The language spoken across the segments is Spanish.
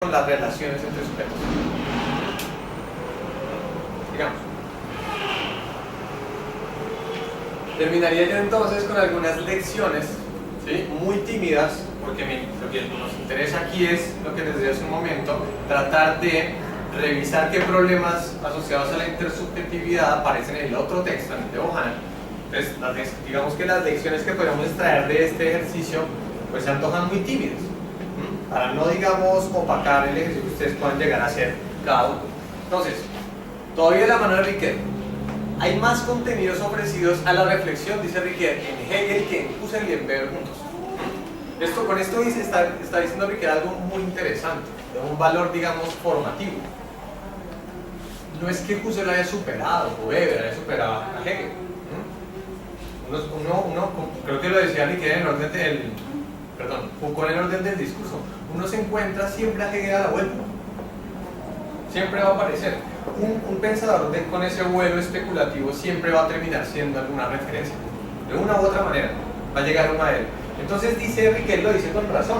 con las relaciones entre sujetos. Digamos. Terminaría yo entonces con algunas lecciones, ¿sí?, muy tímidas, porque lo que nos interesa aquí es lo que les dije hace un momento, tratar de revisar qué problemas asociados a la intersubjetividad aparecen en el otro texto, en el de Bohannan. Entonces, digamos que las lecciones que podemos extraer de este ejercicio pues se antojan muy tímidas, para no, digamos, opacar el ejercicio que ustedes puedan llegar a hacer cada uno. Entonces, todavía de la mano de Riquet, hay más contenidos ofrecidos a la reflexión, dice Riquet, en Hegel que en Husserl y en Weber juntos. Con esto está diciendo Riquet algo muy interesante, de un valor, digamos, formativo. No es que Husserl haya superado, o Weber haya superado a Hegel. Uno, creo que lo decía Riquet en el orden del... Perdón, Foucault en el orden del discurso. Uno se encuentra siempre a Hegel a la vuelta. Siempre va a aparecer. Un pensador con ese vuelo especulativo siempre va a terminar siendo alguna referencia. De una u otra manera va a llegar uno a él. Entonces dice Riquet, lo dice con razón.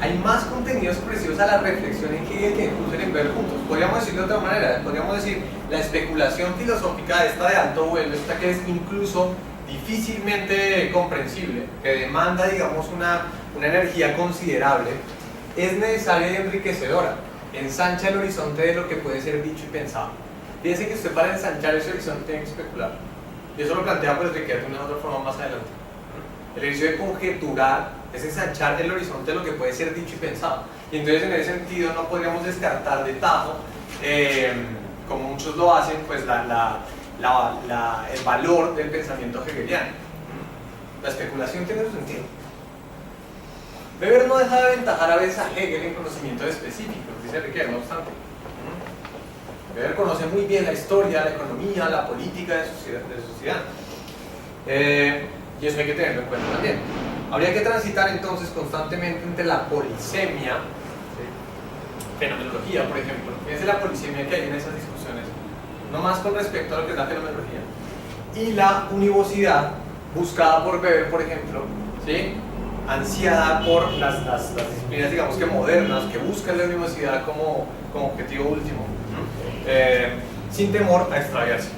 Hay más contenidos ofrecidos a la reflexión en Hegel que en Husserl y en Weber juntos. Podríamos decirlo de otra manera. Podríamos decir la especulación filosófica esta de alto vuelo, esta que es incluso difícilmente comprensible, que demanda, digamos, una energía considerable, es necesaria y enriquecedora. Ensancha el horizonte de lo que puede ser dicho y pensado. Fíjense que usted, para ensanchar ese horizonte, tiene que especular. Y eso lo plantea pues Riquet de una otra forma más adelante. El ejercicio de conjeturar es ensanchar el horizonte de lo que puede ser dicho y pensado. Y entonces, en ese sentido, no podríamos descartar de tajo, como muchos lo hacen, pues el valor del pensamiento hegeliano. La especulación tiene su sentido. Weber no deja de aventajar a veces a Hegel en conocimientos específicos, dice Riquet, no obstante. Weber conoce muy bien la historia, la economía, la política de sociedad. Y eso hay que tenerlo en cuenta también. Habría que transitar entonces constantemente entre la polisemia, ¿sí?, fenomenología, por ejemplo. Fíjense la polisemia que hay en esas discusiones, no más con respecto a lo que es la fenomenología, y la univocidad buscada por Weber, por ejemplo, ¿sí?, ansiada por las disciplinas, digamos, que modernas, que buscan la univocidad como objetivo último, sin temor a extraviarse.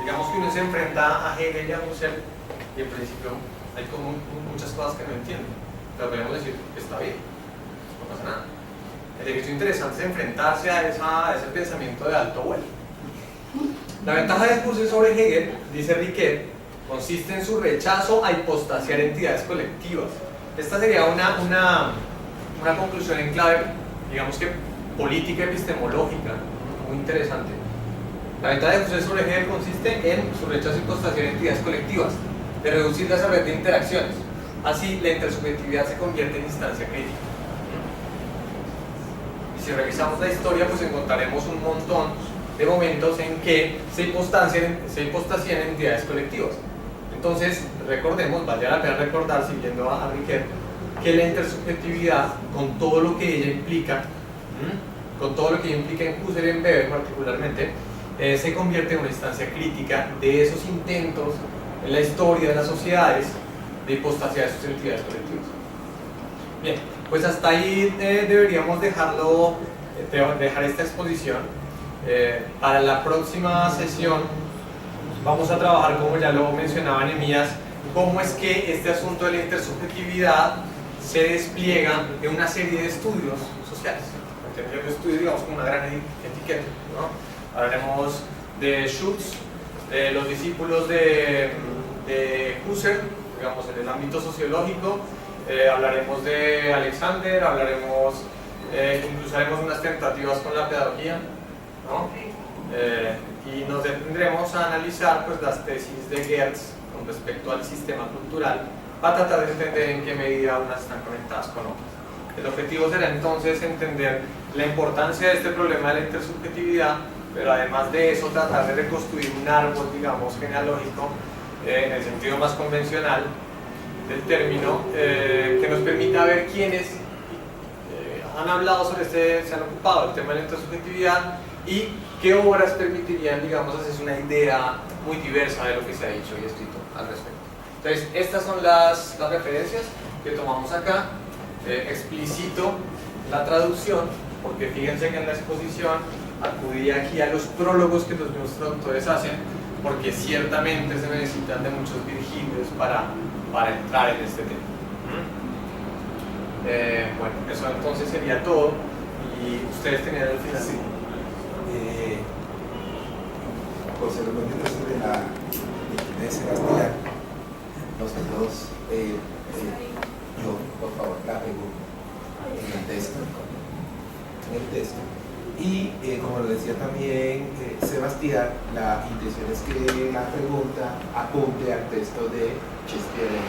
Digamos que uno se enfrenta a Hegel y a Husserl y en principio hay como muchas cosas que no entienden, pero podemos decir que está bien, no pasa nada. El ejercicio interesante es enfrentarse a ese pensamiento de alto vuelo. La ventaja de Husserl sobre Hegel, dice Riquet, consiste en su rechazo a hipostasiar entidades colectivas. Esta sería una conclusión en clave, digamos que política epistemológica, muy interesante. La ventaja de Husserl sobre Hegel consiste en su rechazo a hipostasiar entidades colectivas, de reducirlas a red de interacciones. Así, la intersubjetividad se convierte en instancia crítica. Y si revisamos la historia, pues encontraremos un montón de momentos en que se hipostasían entidades colectivas. Entonces, recordemos, vale la pena recordar, siguiendo a Riquet, que la intersubjetividad, con todo lo que ella implica, en Husserl y en Weber particularmente, se convierte en una instancia crítica de esos intentos en la historia de las sociedades de hipostasiar sus entidades colectivas. Bien, pues hasta ahí deberíamos dejar esta exposición. Para la próxima sesión vamos a trabajar, como ya lo mencionaba Nehemías, cómo es que este asunto de la intersubjetividad se despliega en una serie de estudios sociales. Entender el estudio, digamos, como una gran etiqueta, ¿no? Hablaremos de Schutz, de los discípulos de Husserl, digamos, en el ámbito sociológico. Hablaremos de Alexander, incluso haremos unas tentativas con la pedagogía, ¿no? Y nos detendremos a analizar pues las tesis de Geertz con respecto al sistema cultural, para tratar de entender en qué medida unas están conectadas con otras. El objetivo será entonces entender la importancia de este problema de la intersubjetividad, pero además de eso tratar de reconstruir un árbol, digamos, genealógico, en el sentido más convencional del término, que nos permita ver quiénes han hablado sobre se han ocupado del tema de la intersubjetividad y qué obras permitirían, digamos, hacerse una idea muy diversa de lo que se ha dicho y escrito al respecto. Entonces, estas son las referencias que tomamos acá. explicito la traducción, porque fíjense que en la exposición acudí aquí a los prólogos que los mismos traductores hacen, porque ciertamente se necesitan de muchos Virgilios para entrar en este tema. Bueno, eso entonces sería todo, y ustedes tenían el final. Sí. Posteriormente sobre la de Sebastián, nosotros, yo, por favor, la pregunta en el texto. Y como lo decía también Sebastián, la intención es que la pregunta apunte al texto de Shakespeare en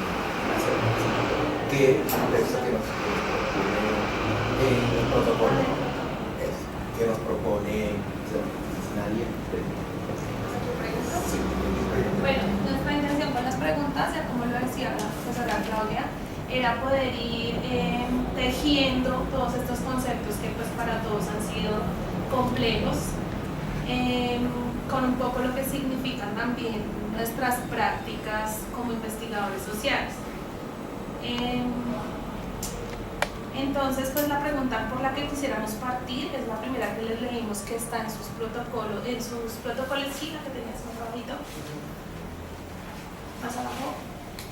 la selva, que es un texto que nos propone en el protocolo, que nos propone nadie. Sí. Bueno, nuestra intención con las preguntas, ya como lo decía la profesora Claudia, era poder ir tejiendo todos estos conceptos que pues para todos han sido complejos, con un poco lo que significan también nuestras prácticas como investigadores sociales. Entonces, pues la pregunta por la que quisiéramos partir es la primera que les leímos, que está en sus protocolos, sí, la que tenías más abajito, más abajo,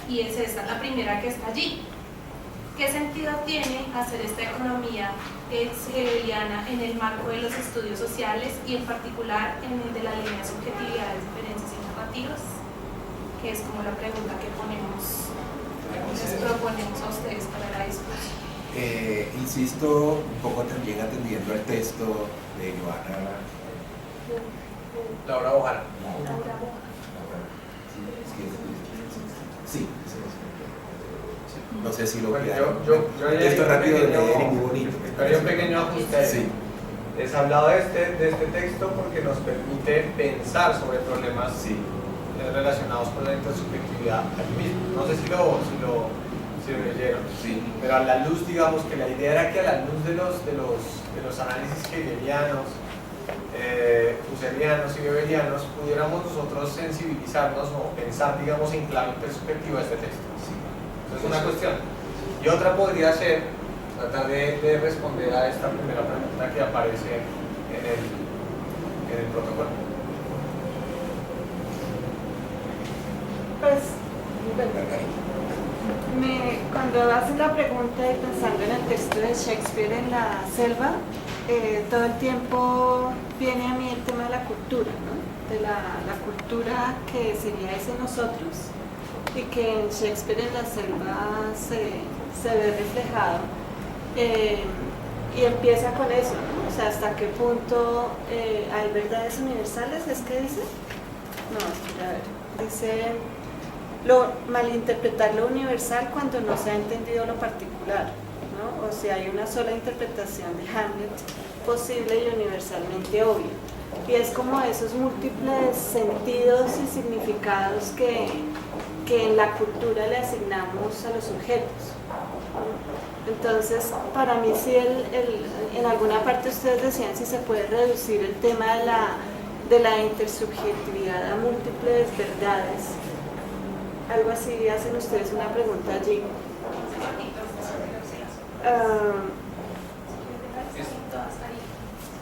y es esta, la primera que está allí. ¿Qué sentido tiene hacer esta economía hegeliana en el marco de los estudios sociales y en particular en el de la línea de subjetividades, diferencias y narrativas? Que es como la pregunta que les proponemos a ustedes para la discusión. Insisto, un poco también atendiendo al texto de Joana Laura Bojara. Sí, no sé si lo bueno, quieran. yo esto rápido de leer y muy bonito. Haría un pequeño ajuste. Sí. Les he hablado de este texto porque nos permite pensar sobre problemas relacionados con la intersubjetividad aquí mismo. No sé si lo leyeron, pero a la luz, digamos que la idea era que a la luz de los análisis hegelianos, husserlianos y weberianos, pudiéramos nosotros sensibilizarnos o pensar, digamos, en clave intersubjetiva este texto. Entonces, una cuestión. Y otra podría ser tratar de responder a esta primera pregunta que aparece en el protocolo. Pues, cuando haces la pregunta y pensando en el texto de Shakespeare en la selva, todo el tiempo viene a mí el tema de la cultura, ¿no? De la cultura que sería ese nosotros, y que en Shakespeare en la selva se ve reflejado, y empieza con eso, ¿no? O sea, hasta qué punto hay verdades universales, ¿es que dice? No, espera, a ver, dice malinterpretar lo universal cuando no se ha entendido lo particular, ¿no? O sea, hay una sola interpretación de Hamlet posible y universalmente obvia, y es como esos múltiples sentidos y significados que en la cultura le asignamos a los sujetos. Entonces, para mí sí, en alguna parte ustedes decían si se puede reducir el tema de la intersubjetividad a múltiples verdades. Algo así, hacen ustedes una pregunta allí.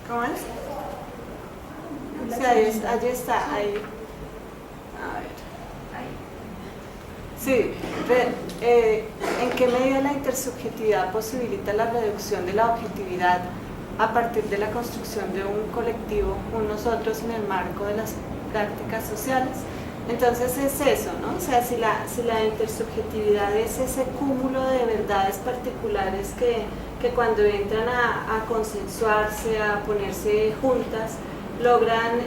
¿Cómo es? Sí, allí está, ahí. A ver. Sí, ¿en qué medida la intersubjetividad posibilita la reducción de la objetividad a partir de la construcción de un colectivo, un nosotros en el marco de las prácticas sociales? Entonces es eso, ¿no? O sea, si la intersubjetividad es ese cúmulo de verdades particulares que cuando entran a consensuarse, a ponerse juntas, logran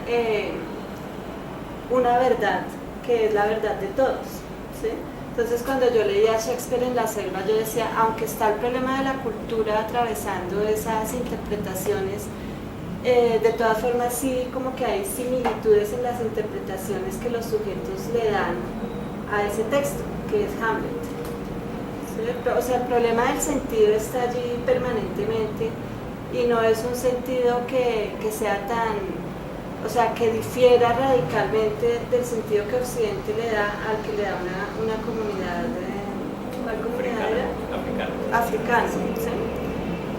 una verdad que es la verdad de todos, ¿sí? Entonces, cuando yo leía a Shakespeare en la selva, yo decía, aunque está el problema de la cultura atravesando esas interpretaciones, de todas formas sí como que hay similitudes en las interpretaciones que los sujetos le dan a ese texto, que es Hamlet, ¿sí? O sea, el problema del sentido está allí permanentemente y no es un sentido que sea tan, o sea, que difiera radicalmente del sentido que Occidente le da al que le da una comunidad ¿cuál comunidad era? africano, ¿sí?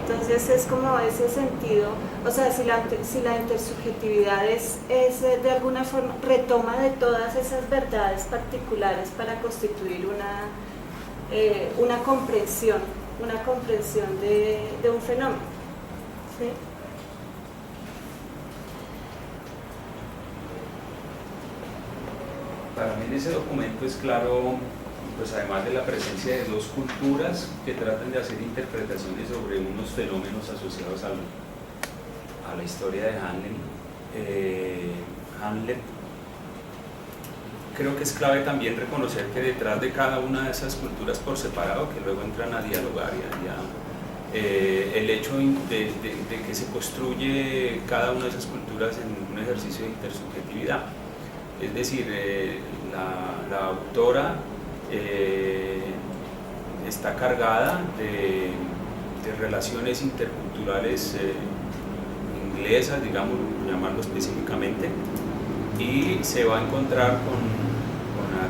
Entonces es como ese sentido, o sea, si la intersubjetividad es de alguna forma retoma de todas esas verdades particulares para constituir una comprensión de un fenómeno, ¿sí? Para mí en ese documento es claro, pues además de la presencia de dos culturas que tratan de hacer interpretaciones sobre unos fenómenos asociados a la historia de Hamlet, creo que es clave también reconocer que detrás de cada una de esas culturas por separado, que luego entran a dialogar el hecho de que se construye cada una de esas culturas en un ejercicio de intersubjetividad. Es decir, la autora está cargada de relaciones interculturales inglesas, digamos, llamarlo específicamente, y se va a encontrar con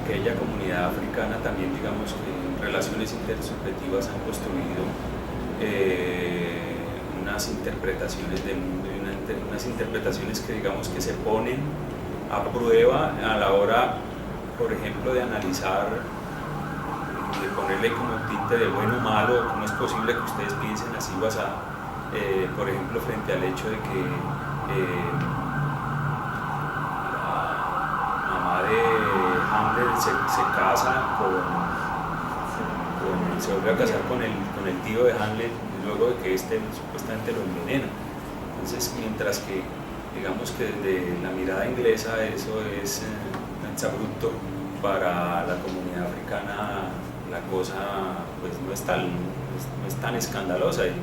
aquella comunidad africana también, digamos, que en relaciones intersubjetivas han construido unas interpretaciones del mundo y unas interpretaciones que, digamos, que se ponen a prueba a la hora, por ejemplo, de analizar, de ponerle como tinte de bueno o malo, cómo es posible que ustedes piensen así basada, por ejemplo, frente al hecho de que la mamá de Hamlet se casa se vuelve a casar con el tío de Hamlet luego de que este supuestamente lo envenena. Entonces, mientras que digamos que desde la mirada inglesa eso es exabrupto, para la comunidad africana la cosa pues no es tan escandalosa, y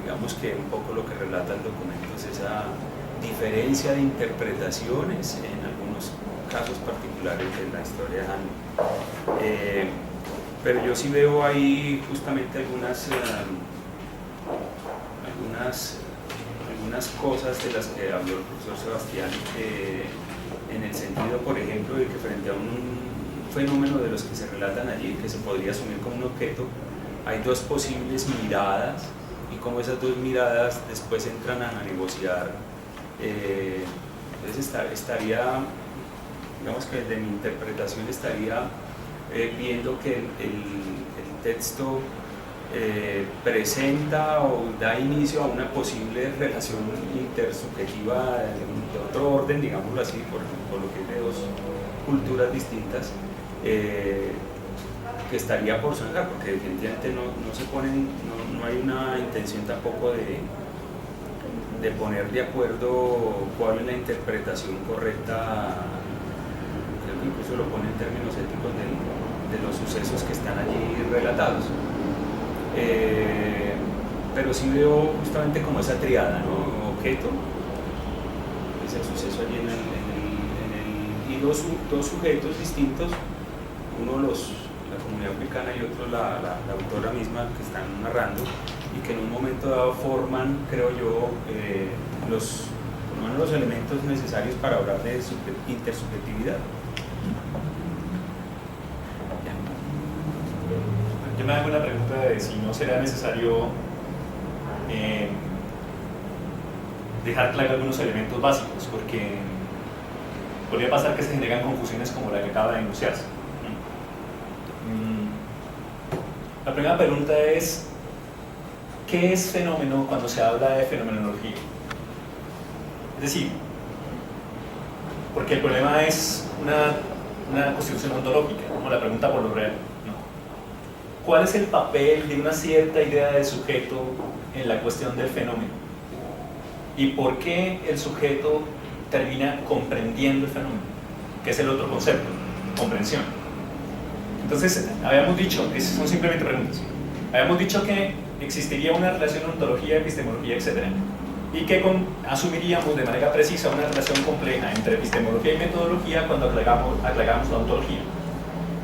digamos que un poco lo que relata el documento es esa diferencia de interpretaciones en algunos casos particulares de la historia de Hamlet. Pero yo sí veo ahí justamente algunas cosas de las que habló el profesor Sebastián, en el sentido, por ejemplo, de que frente a un fenómeno de los que se relatan allí, que se podría asumir como un objeto, hay dos posibles miradas, y como esas dos miradas después entran a negociar. Entonces estaría, digamos que desde mi interpretación estaría viendo que el texto presenta o da inicio a una posible relación intersubjetiva de otro orden, digámoslo así, por lo que es de dos culturas distintas, que estaría por zanjar, porque definitivamente no hay una intención tampoco de poner de acuerdo cuál es la interpretación correcta. Creo que incluso lo pone en términos éticos de los sucesos que están allí relatados. Pero sí veo justamente como esa triada, ¿no? Objeto, es el suceso allí y dos sujetos distintos, uno la comunidad africana y otro la autora misma, que están narrando y que en un momento dado forman, creo yo, por lo menos los elementos necesarios para hablar de intersubjetividad. Yo me hago una pregunta de si no será necesario dejar claro algunos elementos básicos, porque podría pasar que se generan confusiones como la que acaba de enunciarse. La primera pregunta es: ¿qué es fenómeno cuando se habla de fenomenología? Es decir, porque el problema es una constitución ontológica, ¿no? La pregunta por lo real. ¿Cuál es el papel de una cierta idea de sujeto en la cuestión del fenómeno? ¿Y por qué el sujeto termina comprendiendo el fenómeno? Que es el otro concepto, comprensión. Entonces, habíamos dicho, esas son simplemente preguntas, habíamos dicho que existiría una relación ontología, epistemología, etc. Y que asumiríamos de manera precisa una relación compleja entre epistemología y metodología cuando agregamos la ontología.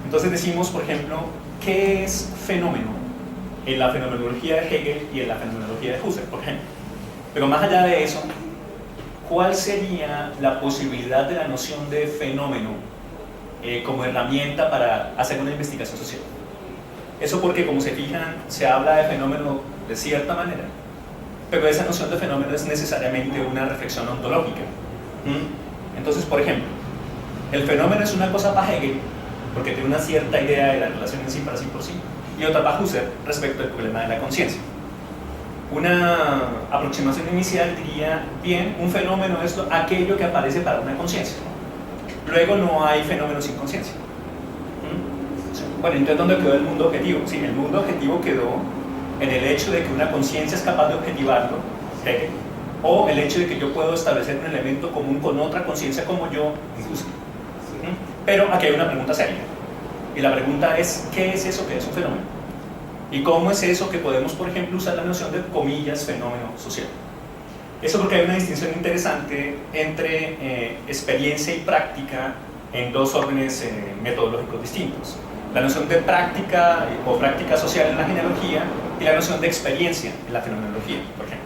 Entonces decimos, por ejemplo, ¿qué es fenómeno en la fenomenología de Hegel y en la fenomenología de Husserl, por ejemplo? Pero más allá de eso, ¿cuál sería la posibilidad de la noción de fenómeno como herramienta para hacer una investigación social? Eso porque, como se fijan, se habla de fenómeno de cierta manera, pero esa noción de fenómeno es necesariamente una reflexión ontológica. Entonces, por ejemplo, el fenómeno es una cosa para Hegel, porque tiene una cierta idea de la relación en sí para sí por sí, y otra para Husserl respecto al problema de la conciencia. Una aproximación inicial diría, bien, un fenómeno es aquello que aparece para una conciencia. Luego no hay fenómeno sin conciencia. Bueno, entonces ¿dónde quedó el mundo objetivo? Sí, el mundo objetivo quedó en el hecho de que una conciencia es capaz de objetivarlo, Hegel, o el hecho de que yo puedo establecer un elemento común con otra conciencia como yo, Husserl. Pero aquí hay una pregunta seria, y la pregunta es, ¿qué es eso que es un fenómeno? ¿Y cómo es eso que podemos, por ejemplo, usar la noción de, comillas, fenómeno social? Eso porque hay una distinción interesante entre experiencia y práctica en dos órdenes metodológicos distintos. La noción de práctica o práctica social en la genealogía y la noción de experiencia en la fenomenología, por ejemplo.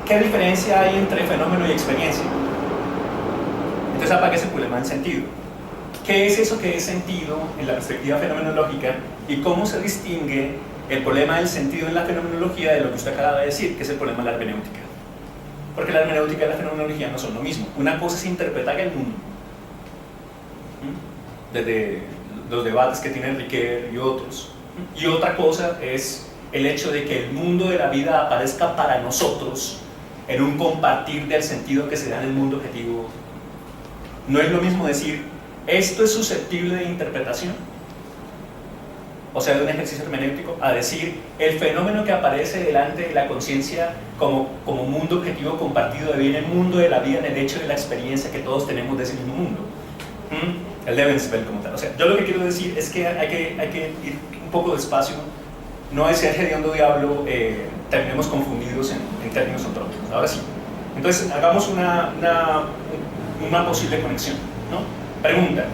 ¿Qué diferencia hay entre fenómeno y experiencia? Entonces apaga ese problema del sentido. ¿Qué es eso que es sentido en la perspectiva fenomenológica y cómo se distingue el problema del sentido en la fenomenología de lo que usted acaba de decir, que es el problema de la hermenéutica? Porque la hermenéutica y la fenomenología no son lo mismo. Una cosa es interpretar el mundo, desde los debates que tienen Ricoeur y otros, y otra cosa es el hecho de que el mundo de la vida aparezca para nosotros en un compartir del sentido que se da en el mundo objetivo. No es lo mismo decir, esto es susceptible de interpretación, o sea, de un ejercicio hermenéutico, a decir, el fenómeno que aparece delante de la conciencia como mundo objetivo compartido deviene el mundo de la vida en el hecho de la experiencia que todos tenemos de ese mismo mundo. El Lebenswelt como tal. O sea, yo lo que quiero decir es que hay que ir un poco despacio, no es ser hediondo diablo, terminemos confundidos en términos ontológicos. Ahora sí, entonces hagamos una posible conexión, ¿no? Pregunta,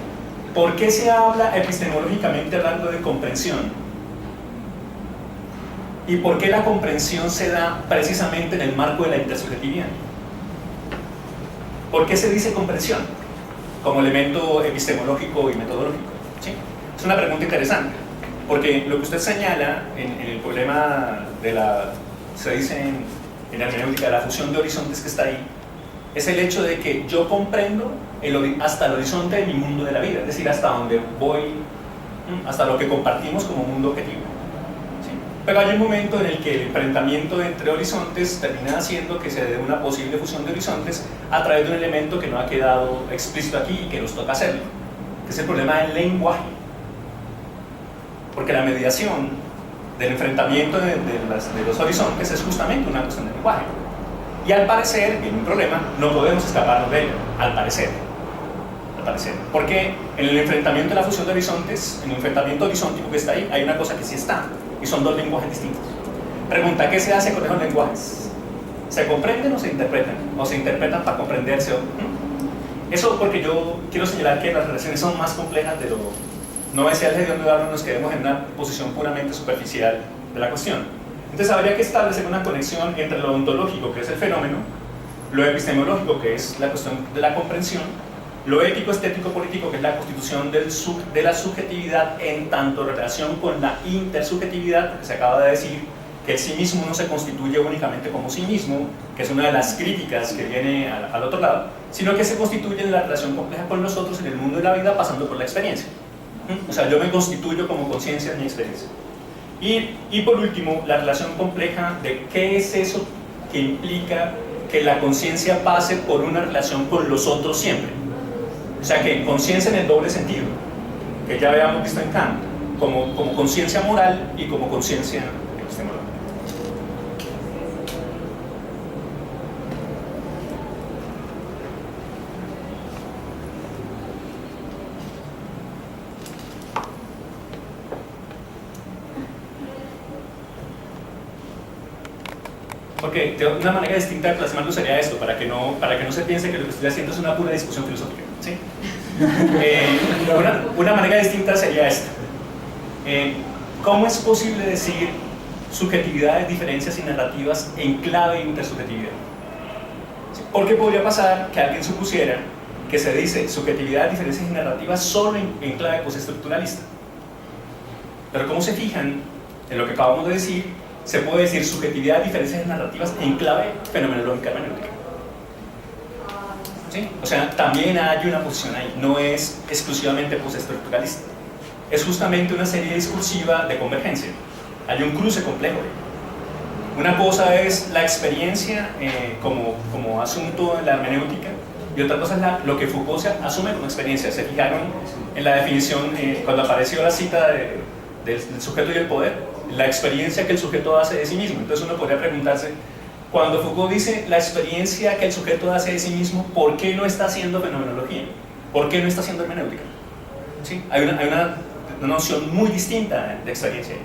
¿por qué se habla epistemológicamente hablando de comprensión? ¿Y por qué la comprensión se da precisamente en el marco de la intersubjetividad? ¿Por qué se dice comprensión como elemento epistemológico y metodológico? ¿Sí? Es una pregunta interesante, porque lo que usted señala en el problema de se dice en la hermenéutica de la fusión de horizontes que está ahí, es el hecho de que yo comprendo hasta el horizonte de mi mundo de la vida, es decir, hasta donde voy, hasta lo que compartimos como mundo objetivo. ¿Sí? Pero hay un momento en el que el enfrentamiento entre horizontes termina haciendo que se dé una posible fusión de horizontes a través de un elemento que no ha quedado explícito aquí y que nos toca hacerlo, que es el problema del lenguaje. Porque la mediación del enfrentamiento de los horizontes es justamente una cuestión de lenguaje. Y al parecer, viene un problema, no podemos escaparnos de ello, al parecer. Porque en el enfrentamiento de la fusión de horizontes, en el enfrentamiento horizóntico que está ahí, hay una cosa que sí está, y son dos lenguajes distintos. Pregunta, ¿qué se hace con esos lenguajes? ¿Se comprenden o se interpretan? ¿O se interpretan para comprenderse? Eso porque yo quiero señalar que las relaciones son más complejas de lo... No es el de donde nos quedemos en una posición puramente superficial de la cuestión. Entonces habría que establecer una conexión entre lo ontológico, que es el fenómeno, lo epistemológico, que es la cuestión de la comprensión, lo ético, estético, político, que es la constitución de la subjetividad en tanto relación con la intersubjetividad, porque se acaba de decir que el sí mismo no se constituye únicamente como sí mismo, que es una de las críticas que viene al otro lado, sino que se constituye en la relación compleja con nosotros en el mundo de la vida pasando por la experiencia. O sea, yo me constituyo como conciencia en mi experiencia. Y por último, la relación compleja de qué es eso que implica que la conciencia pase por una relación con los otros siempre. O sea, que conciencia en el doble sentido, que ya habíamos visto en Kant, como conciencia moral y como conciencia epistemológica. Porque de una manera distinta de plasmarlo sería esto, para que no se piense que lo que estoy haciendo es una pura discusión filosófica, ¿sí? Una manera distinta sería esta. ¿Cómo es posible decir subjetividades, diferencias y narrativas en clave de intersubjetividad? ¿Por qué podría pasar que alguien supusiera que se dice subjetividad, diferencias y narrativas solo en clave postestructuralista? Pero como se fijan en lo que acabamos de decir, se puede decir subjetividad, diferencias narrativas en clave fenomenológica hermenéutica. ¿Sí? O sea, también hay una posición ahí, no es exclusivamente postestructuralista. Es justamente una serie discursiva de convergencia. Hay un cruce complejo. Una cosa es la experiencia como asunto en la hermenéutica, y otra cosa es lo que Foucault se asume como experiencia. Se fijaron en la definición, cuando apareció la cita del sujeto y el poder, la experiencia que el sujeto hace de sí mismo. Entonces uno podría preguntarse, cuando Foucault dice la experiencia que el sujeto hace de sí mismo, ¿por qué no está haciendo fenomenología? ¿Por qué no está haciendo hermenéutica? ¿Sí? Hay una noción muy distinta de experiencia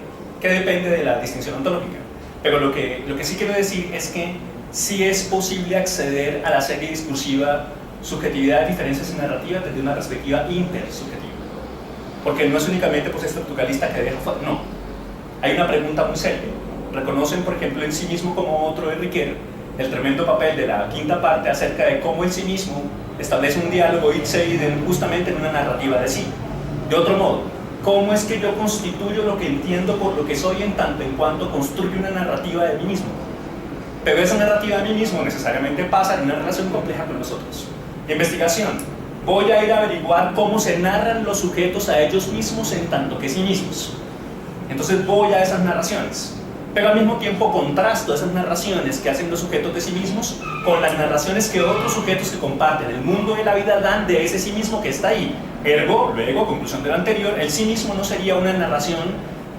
que depende de la distinción ontológica. Pero lo que sí quiero decir es que sí es posible acceder a la serie discursiva subjetividad, diferencias y narrativas desde una perspectiva intersubjetiva. Porque no es únicamente postestructuralista que deja fuera, no. Hay una pregunta muy seria. Reconocen, por ejemplo, en sí mismo como otro de Riquet el tremendo papel de la quinta parte acerca de cómo el sí mismo establece un diálogo ipse-idem justamente en una narrativa de sí. De otro modo, ¿cómo es que yo constituyo lo que entiendo por lo que soy en tanto en cuanto construyo una narrativa de mí mismo? Pero esa narrativa de mí mismo necesariamente pasa en una relación compleja con los otros. Investigación. Voy a ir a averiguar cómo se narran los sujetos a ellos mismos en tanto que sí mismos. Entonces voy a esas narraciones. Pero al mismo tiempo contrasto esas narraciones que hacen los sujetos de sí mismos con las narraciones que otros sujetos que comparten el mundo de la vida dan de ese sí mismo que está ahí. Ergo, luego, conclusión de lo anterior, el sí mismo no sería una narración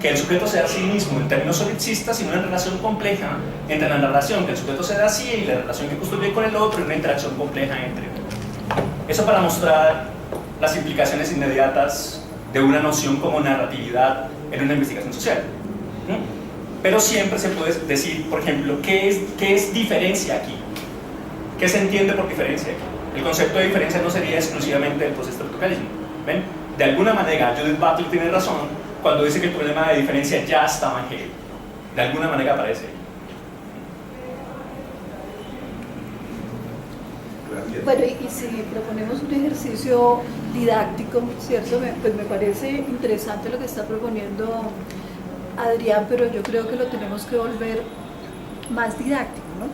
que el sujeto sea a sí mismo en términos solipsistas, sino una relación compleja entre la narración que el sujeto se da a sí y la relación que construye con el otro, y una interacción compleja entre. Eso para mostrar las implicaciones inmediatas de una noción como narratividad en una investigación social. Pero siempre se puede decir, por ejemplo, ¿qué es diferencia aquí? ¿Qué se entiende por diferencia aquí? El concepto de diferencia no sería exclusivamente el postestructuralismo. ¿Ven? De alguna manera, Judith Butler tiene razón cuando dice que el problema de diferencia ya estaba en Hegel. De alguna manera aparece ahí. Bueno, y si proponemos un ejercicio didáctico, ¿cierto? Pues me parece interesante lo que está proponiendo Adrián, pero yo creo que lo tenemos que volver más didáctico, ¿no?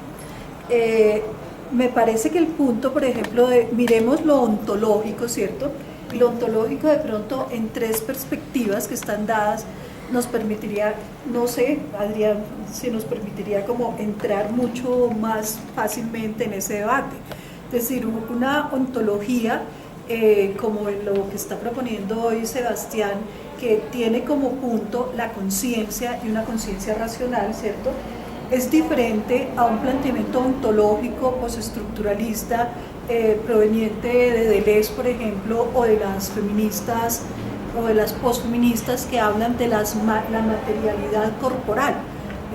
Me parece que el punto, por ejemplo, de miremos lo ontológico, ¿cierto? Y lo ontológico de pronto en tres perspectivas que están dadas nos permitiría, no sé, Adrián, si nos permitiría como entrar mucho más fácilmente en ese debate. Es decir, una ontología, como en lo que está proponiendo hoy Sebastián, que tiene como punto la conciencia y una conciencia racional, ¿cierto? Es diferente a un planteamiento ontológico postestructuralista proveniente de Deleuze, por ejemplo, o de las feministas o de las posfeministas que hablan de la materialidad corporal.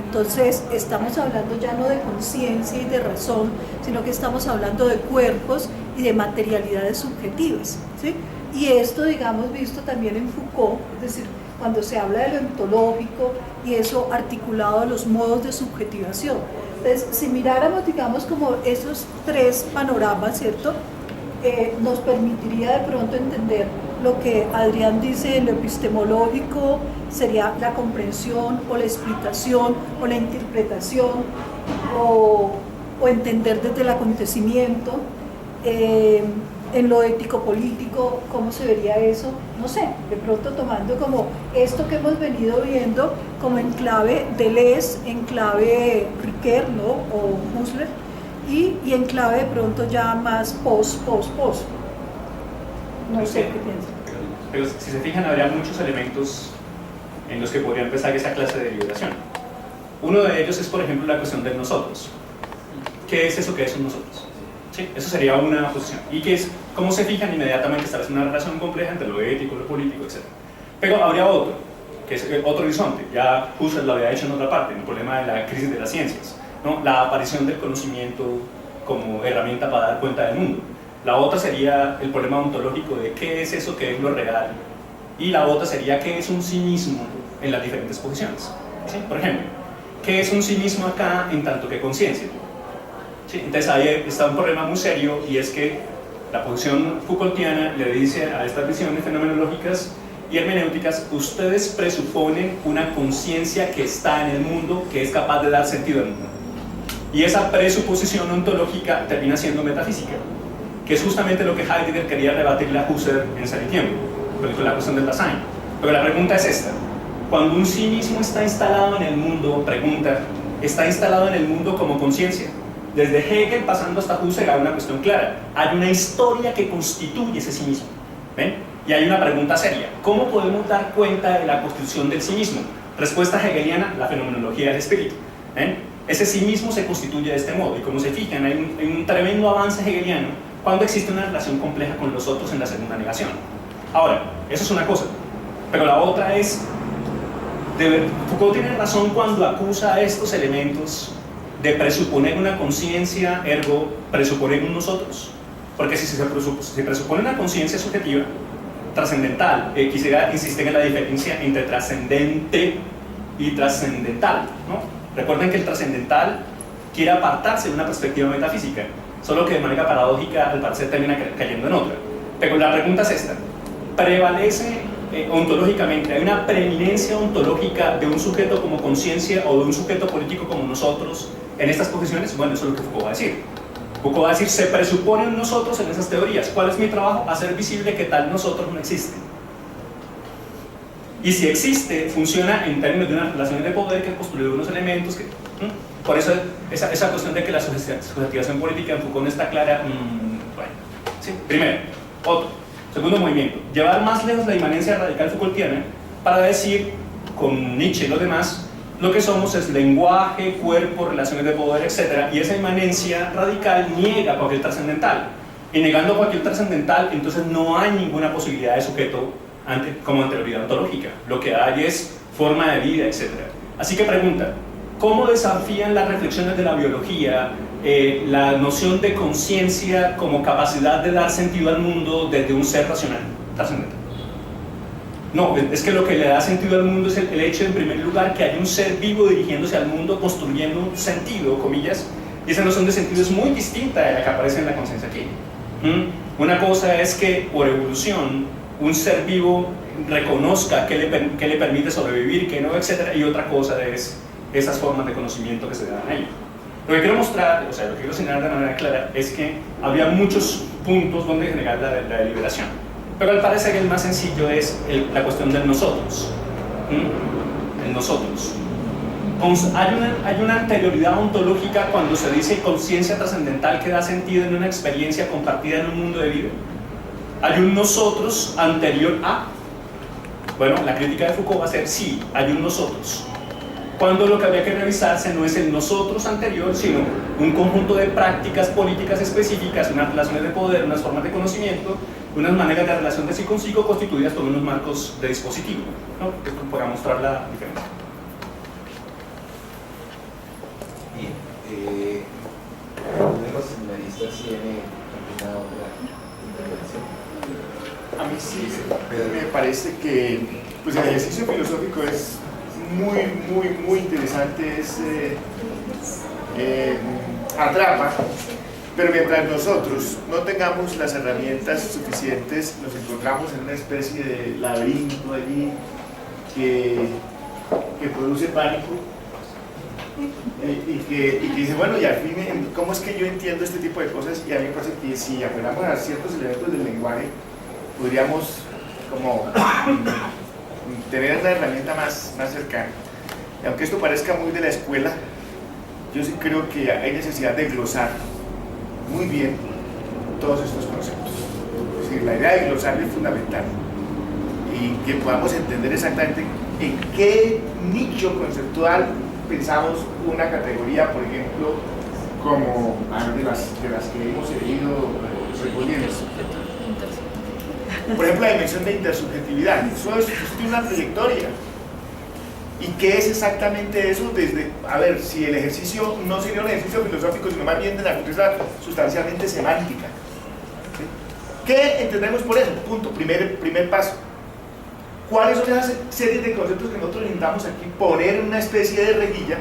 Entonces, estamos hablando ya no de conciencia y de razón, sino que estamos hablando de cuerpos y de materialidades subjetivas, ¿sí? Y esto, digamos, visto también en Foucault, es decir, cuando se habla de lo ontológico y eso articulado a los modos de subjetivación. Entonces, si miráramos, digamos, como esos tres panoramas, ¿cierto? Nos permitiría de pronto entender lo que Adrián dice en lo epistemológico, sería la comprensión o la explicación o la interpretación o entender desde el acontecimiento. En lo ético-político, ¿cómo se vería eso? No sé, de pronto tomando como esto que hemos venido viendo como en clave Deleuze, en clave Riquet, ¿no? O Husserl, y en clave de pronto ya más post. No sé qué piensan. Pero si se fijan, habría muchos elementos en los que podría empezar esa clase de deliberación. Uno de ellos es, por ejemplo, la cuestión de nosotros. ¿Qué es eso que es un nosotros? Sí, eso sería una posición. Y que es, ¿cómo se fijan? Inmediatamente establece una relación compleja entre lo ético, lo político, etc. Pero habría otro, que es otro horizonte. Ya Husserl lo había hecho en otra parte, en el problema de la crisis de las ciencias, ¿no? La aparición del conocimiento como herramienta para dar cuenta del mundo. La otra sería el problema ontológico de qué es eso que es lo real. Y la otra sería qué es un sí mismo en las diferentes posiciones. ¿Sí? Por ejemplo, ¿qué es un sí mismo acá en tanto que conciencia? ¿Sí? Entonces ahí está un problema muy serio, y es que la posición Foucaultiana le dice a estas visiones fenomenológicas y hermenéuticas, ustedes presuponen una conciencia que está en el mundo, que es capaz de dar sentido al mundo. Y esa presuposición ontológica termina siendo metafísica, que es justamente lo que Heidegger quería rebatirle a Husserl en Ser y Tiempo, con la cuestión del Dasein. Pero la pregunta es esta: cuando un sí mismo está instalado en el mundo, pregunta, ¿está instalado en el mundo como conciencia? Desde Hegel pasando hasta Husserl hay una cuestión clara: hay una historia que constituye ese sí mismo. ¿Ven? Y hay una pregunta seria: ¿cómo podemos dar cuenta de la constitución del sí mismo? Respuesta hegeliana: la fenomenología del espíritu. ¿Ven? Ese sí mismo se constituye de este modo, y como se fijan, hay un tremendo avance hegeliano cuando existe una relación compleja con los otros en la segunda negación. Ahora, eso es una cosa, pero la otra es, Foucault tiene razón cuando acusa a estos elementos de presuponer una conciencia, ergo presuponer un nosotros, porque si se presupone una conciencia subjetiva, trascendental, quisiera insistir en la diferencia entre trascendente y trascendental, ¿no? Recuerden que el trascendental quiere apartarse de una perspectiva metafísica, solo que de manera paradójica al parecer termina cayendo en otra. Pero la pregunta es esta: ¿prevalece ontológicamente, hay una preeminencia ontológica de un sujeto como conciencia o de un sujeto político como nosotros en estas posiciones? Bueno, eso es lo que Foucault va a decir. Foucault va a decir: se presuponen nosotros en esas teorías. ¿Cuál es mi trabajo? Hacer visible que tal nosotros no existe. Y si existe, funciona en términos de unas relaciones de poder que construyen unos elementos que... Por eso esa cuestión de que la subjetivación política en Foucault no está clara, bueno, sí. Primero. Otro. Segundo movimiento: llevar más lejos la inmanencia radical Foucaultiana para decir, con Nietzsche y los demás, lo que somos es lenguaje, cuerpo, relaciones de poder, etc. Y esa inmanencia radical niega cualquier trascendental. Y negando cualquier trascendental, entonces no hay ninguna posibilidad de sujeto como anterioridad ontológica. Lo que hay es forma de vida, etc. Así que pregunta: ¿cómo desafían las reflexiones de la biología la noción de conciencia como capacidad de dar sentido al mundo desde un ser racional trascendental? No, es que lo que le da sentido al mundo es el hecho, en primer lugar, que hay un ser vivo dirigiéndose al mundo, construyendo un sentido, comillas, y esa noción de sentido es muy distinta de la que aparece en la conciencia aquí. Una cosa es que, por evolución, un ser vivo reconozca qué le permite sobrevivir, qué no, etc. Y otra cosa es esas formas de conocimiento que se dan a ellos. Lo que quiero mostrar, o sea, lo que quiero señalar de manera clara es que habría muchos puntos donde generar la deliberación. Pero al parecer el más sencillo es la cuestión del nosotros. El nosotros. Hay una anterioridad ontológica cuando se dice conciencia trascendental que da sentido en una experiencia compartida en un mundo de vida. ¿Hay un nosotros anterior a? Bueno, la crítica de Foucault va a ser: sí, hay un nosotros. Cuando lo que habría que revisarse no es el nosotros anterior, sino un conjunto de prácticas políticas específicas, unas relaciones de poder, unas formas de conocimiento, unas maneras de relación de sí consigo constituidas por unos marcos de dispositivo, ¿no? Esto para mostrar la diferencia. Bien, uno de los seminaristas tiene alguna otra intervención. A mí sí me parece que pues, el ejercicio filosófico es muy interesante, atrapa, pero mientras nosotros no tengamos las herramientas suficientes, nos encontramos en una especie de laberinto allí que produce pánico y que dice, bueno, y al fin, ¿cómo es que yo entiendo este tipo de cosas? Y a mí me parece que si apelamos a ciertos elementos del lenguaje, podríamos como tener una herramienta más cercana. Y aunque esto parezca muy de la escuela, yo sí creo que hay necesidad de glosar muy bien todos estos conceptos. Es decir, la idea de glosar es fundamental y que podamos entender exactamente en qué nicho conceptual pensamos una categoría, por ejemplo, como de las que hemos seguido respondiendo. Por ejemplo, la dimensión de intersubjetividad. Eso tiene una trayectoria. ¿Y qué es exactamente eso? A ver, si el ejercicio no sería un ejercicio filosófico, sino más bien de naturaleza sustancialmente semántica. ¿Sí? ¿Qué entendemos por eso? Punto. Primer paso. ¿Cuáles son esas series de conceptos que nosotros intentamos aquí poner en una especie de rejilla?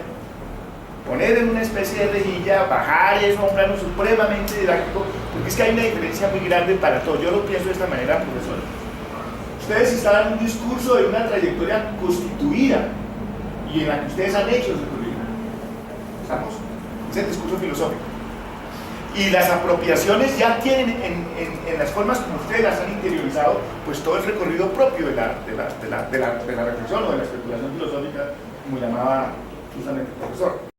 Bajar eso a un plano supremamente didáctico, porque es que hay una diferencia muy grande para todo. Yo lo pienso de esta manera, profesor. Ustedes están en un discurso de una trayectoria constituida y en la que ustedes han hecho su recorrido. ¿Estamos? Es el discurso filosófico. Y las apropiaciones ya tienen en las formas como ustedes las han interiorizado, pues todo el recorrido propio de la reflexión o de la especulación filosófica, como llamaba justamente el profesor.